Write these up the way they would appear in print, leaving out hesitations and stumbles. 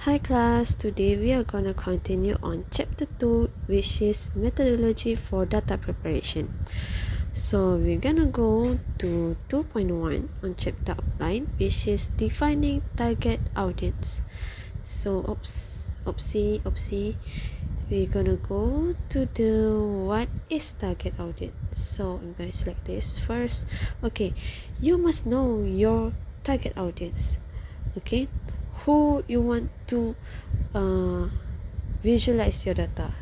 Hi class, today we are gonna continue on chapter 2, which is methodology for data preparation. So we're gonna go to 2.1 on chapter outline, which is defining target audience. So oopsie, we're gonna go to the what is target audience. So I'm gonna select this first. Okay, you must know your target audience. Okay, who you want to visualize your data,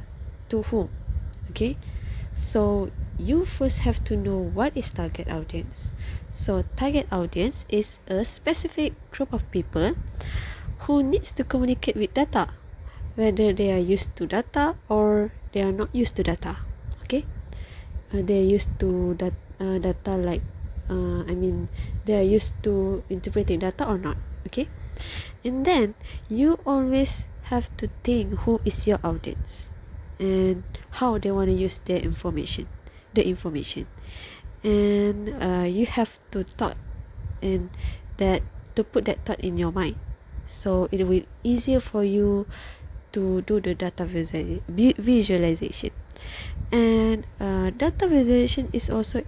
to whom. Okay, so you first have to know what is target audience. So target audience is a specific group of people who needs to communicate with data, whether they are used to data or they are not used to data. Okay, they are used to data like they are used to interpreting data or not. Okay, and then you always have to think who is your audience and how they want to use the information, and you have to thought and that to put that thought in your mind, so it will be easier for you to do the data visualization. And data visualization is also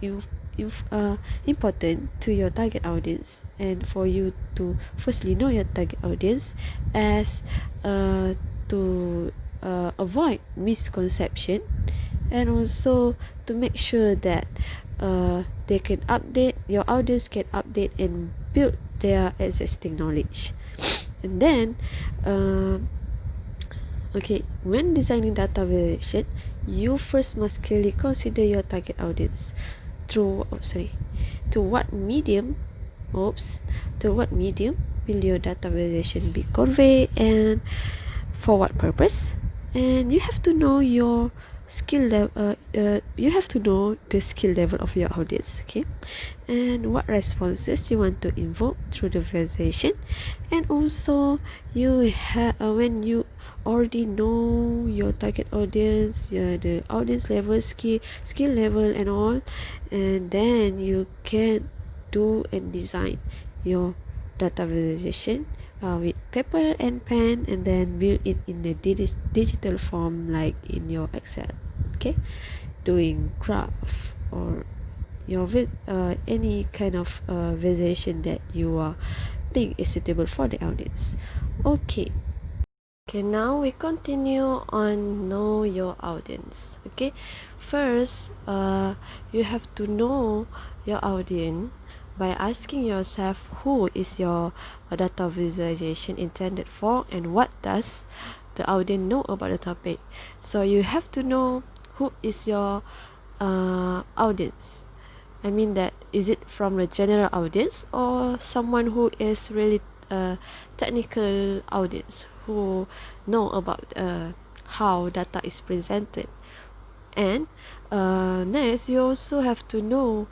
important to your target audience, and for you to firstly know your target audience as to avoid misconception, and also to make sure that they can update, your audience can update and build their existing knowledge. And then okay, when designing data visualization, you first must clearly consider your target audience. To what medium will your data visualization be conveyed, and for what purpose? And you have to know your skill level. You have to know the skill level of your audience. Okay, and what responses you want to invoke through the visualization. And also when you already know your target audience, the audience level, skill level and all, and then you can do and design your data visualization with paper and pen, and then build it in the digital form like in your Excel. Okay, doing graph or your any kind of visualization that you think is suitable for the audience. Okay, now we continue on know your audience. Okay, first you have to know your audience by asking yourself who is your data visualization intended for, and what does the audience know about the topic. So you have to know who is your audience. I mean, that is it from the general audience or someone who is really technical audience who know about how data is presented. And next, you also have to know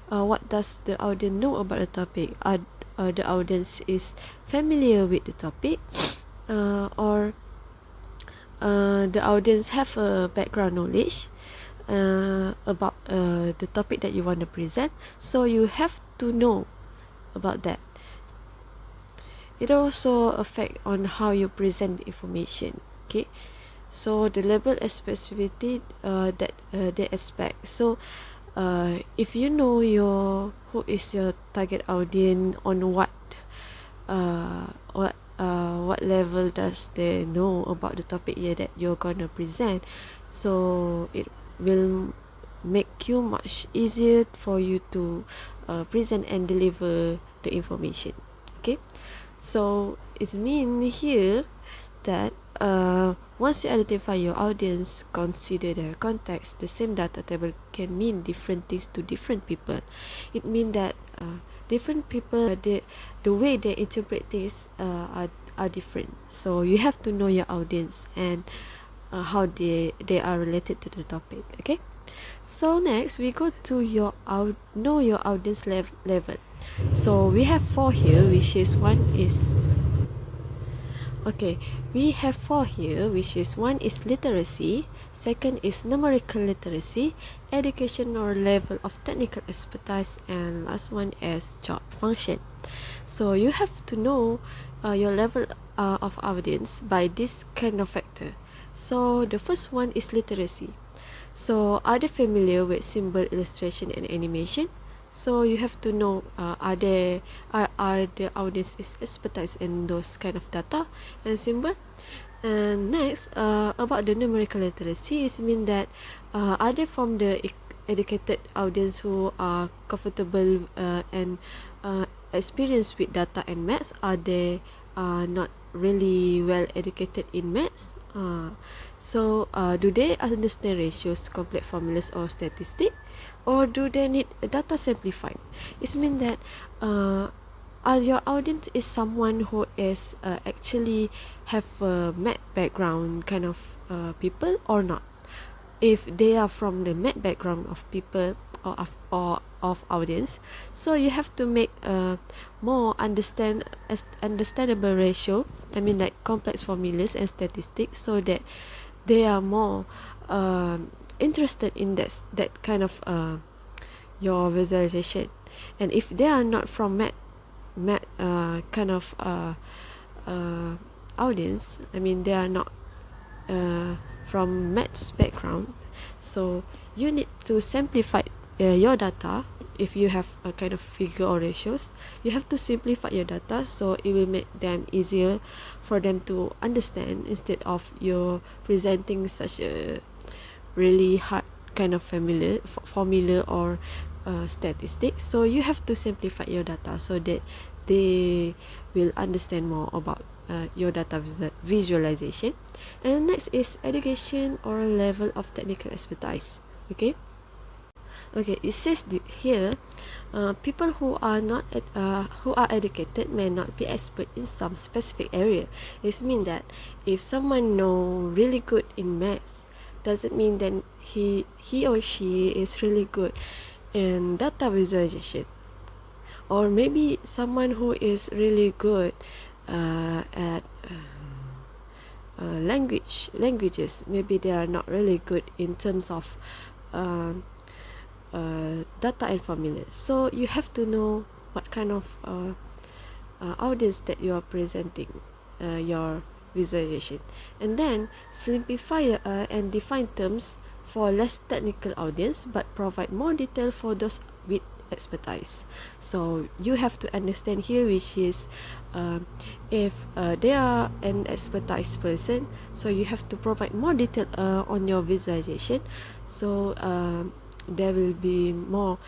what does the audience know about the topic. The audience is familiar with the topic, or the audience have a background knowledge about the topic that you want to present. So you have to know about that. It also affect on how you present the information. Okay, so the level of specificity that they expect. So if you know who is your target audience, on what level does they know about the topic here that you're gonna present, so it will make you much easier for you to present and deliver the information. Okay, so it means here that once you identify your audience, consider their context. The same data table can mean different things to different people. It means that different people, the way they interpret things are different. So you have to know your audience and how they are related to the topic. Okay, so next we go to know your audience level. So we have 4 here, which is one is okay, we have 4 here, which is one is literacy, second is numerical literacy, education or level of technical expertise, and last one is job function. So you have to know your level of audience by this kind of factor. So the first one is literacy. So are they familiar with symbol, illustration, and animation? So you have to know are the audience is expertise in those kind of data and symbol. And next, about the numerical literacy, is mean that are they from the educated audience who are comfortable and experienced with data and maths? Are they not really well educated in maths? Do they understand ratios, complex formulas, or statistics, or do they need data simplified? It means that your audience is someone who is actually have a math background kind of people or not. If they are from the math background of people or of audience, so you have to make a more understandable ratio, I mean like complex formulas and statistics, so that they are more interested in that kind of your visualization. And if they are not from math kind of audience, I mean they are not from maths background, so you need to simplify your data. If you have a kind of figure or ratios, you have to simplify your data so it will make them easier for them to understand, instead of you presenting such a really hard kind of formula or statistics. So you have to simplify your data so that they will understand more about your data visualization. And next is education or level of technical expertise. Okay, it says here, people who are not who are educated may not be expert in some specific area. It means that if someone know really good in maths, doesn't mean that he or she is really good in data visualization. Or maybe someone who is really good at languages, maybe they are not really good in terms of data and formulas. So you have to know what kind of audience that you are presenting your visualization, and then simplify and define terms for less technical audience, but provide more detail for those with expertise. So you have to understand here, which is if they are an expertise person, so you have to provide more detail on your visualization, so they will be more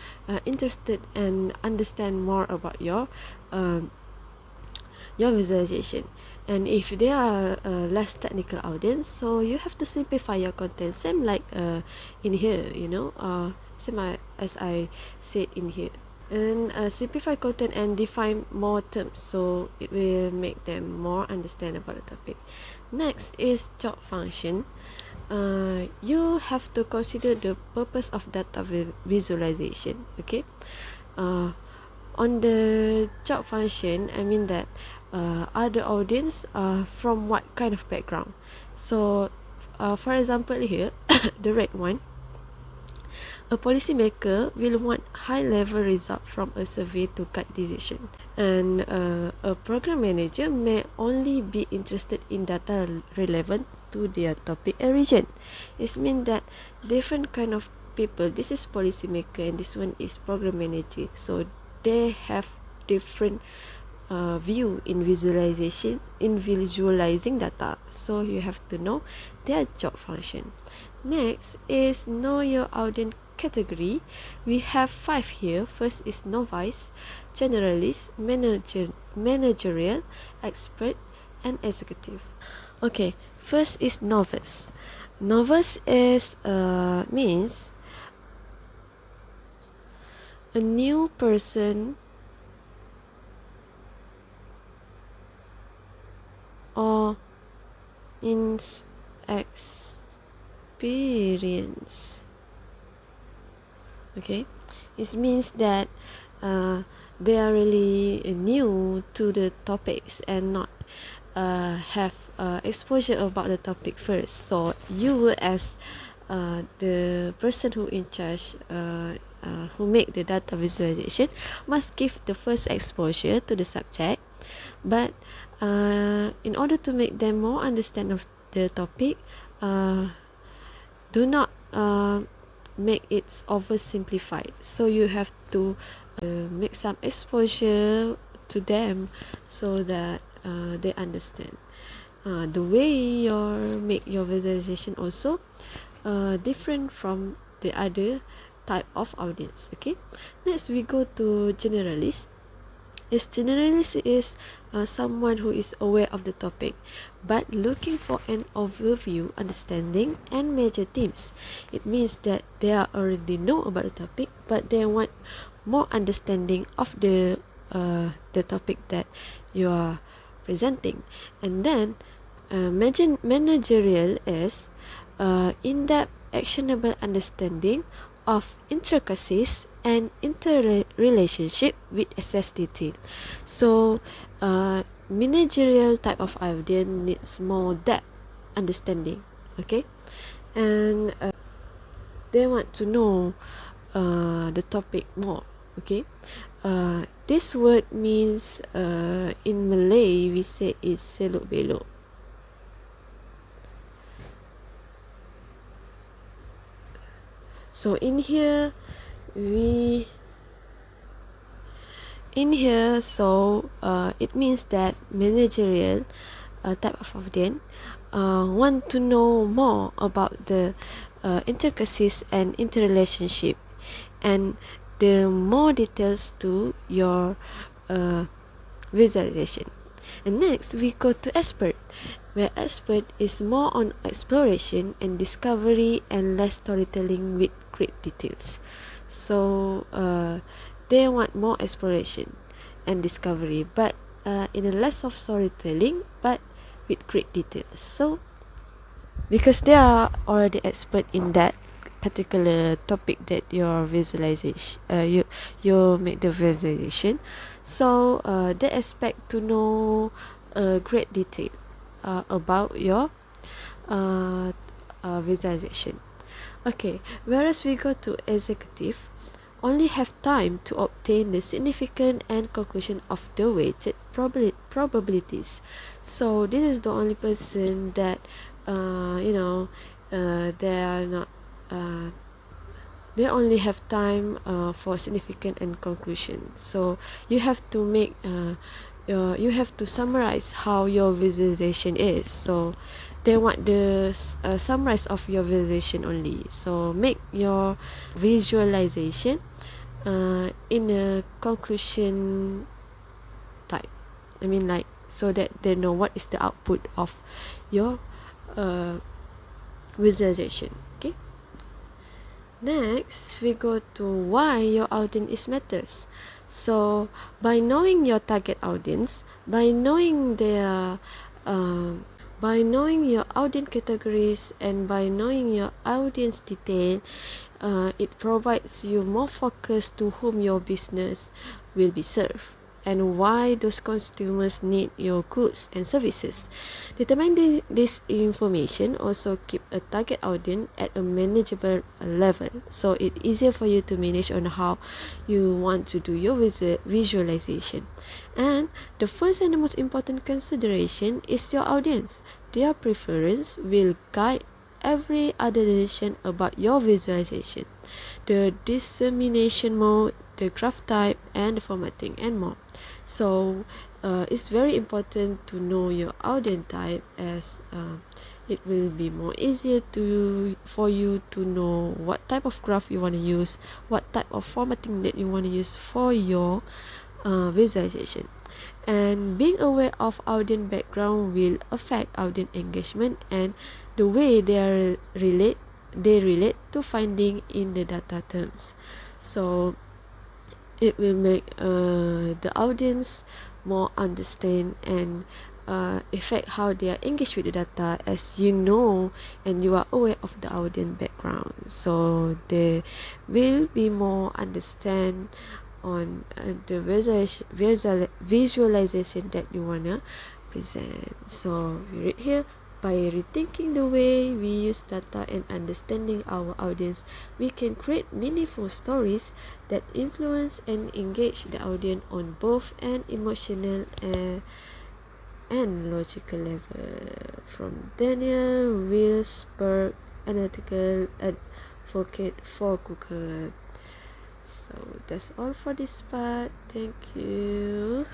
interested and understand more about your visualization. And if they are less technical audience, so you have to simplify your content, same like in here, same as I said in here. And simplify content and define more terms, so it will make them more understand about the topic. Next is job function. You have to consider the purpose of data visualization. Okay, on the job function, I mean that other audience from what kind of background. So for example here, the red one, a policymaker will want high-level result from a survey to guide decision, and a program manager may only be interested in data relevant to their topic and region. It means that different kind of people, this is policymaker and this one is program manager, so they have different view in visualizing data, so you have to know their job function. Next is know your audience category. We have 5 here. First is novice, generalist, managerial, expert, and executive. Okay, first is novice. Novice is means a new person or inexperience. Okay, it means that they are really new to the topics and not have exposure about the topic first. So you as the person who in charge, who make the data visualization, must give the first exposure to the subject, but in order to make them more understand of the topic, do not make it oversimplified. So you have to make some exposure to them so that they understand. The way you make your visualization also different from the other type of audience. Okay, next we go to generalist. As generalist is someone who is aware of the topic but looking for an overview, understanding, and major themes. It means that they already know about the topic but they want more understanding of the topic that you are presenting. And then managerial is in-depth actionable understanding of intricacies and interrelationship with access detail. So managerial type of audience needs more depth understanding. Okay, and they want to know the topic more. Okay, this word means in Malay we say is selok belok. So in here so it means that managerial type of audience want to know more about the intricacies and interrelationship and the more details to your visualization. And next we go to expert, where expert is more on exploration and discovery and less storytelling with great details. So they want more exploration and discovery, but in a less of storytelling, but with great details. So because they are already expert in that particular topic that your visualization, you make the visualization, so they expect to know great detail about your visualization. Okay, whereas we go to executive, only have time to obtain the significant and conclusion of the weighted probabilities. So this is the only person that they are not they only have time for significant and conclusion. So you have to make you have to summarize how your visualization is. So they want the summarize of your visualization only. So make your visualization in a conclusion type. I mean, like, so that they know what is the output of your visualization. Okay, next we go to why your audience matters. So by knowing your target audience, by knowing their by knowing your audience categories and by knowing your audience detail, it provides you more focus to whom your business will be served and why those consumers need your goods and services. Determining this information also keep a target audience at a manageable level, so it's easier for you to manage on how you want to do your visualization. And the first and the most important consideration is your audience. Their preference will guide every other decision about your visualization, the dissemination mode, the graph type, and the formatting, and more. So it's very important to know your audience type, as it will be more easier for you to know what type of graph you want to use, what type of formatting that you want to use for your visualization. And being aware of audience background will affect audience engagement and the way they relate to finding in the data terms. So it will make the audience more understand and affect how they are engaged with the data, as you know and you are aware of the audience background. So they will be more understand on the visualization that you wanna present. So we read here, by rethinking the way we use data and understanding our audience, we can create meaningful stories that influence and engage the audience on both an emotional and logical level from Daniel Wilsberg, analytical advocate for Google. So that's all for this part. Thank you.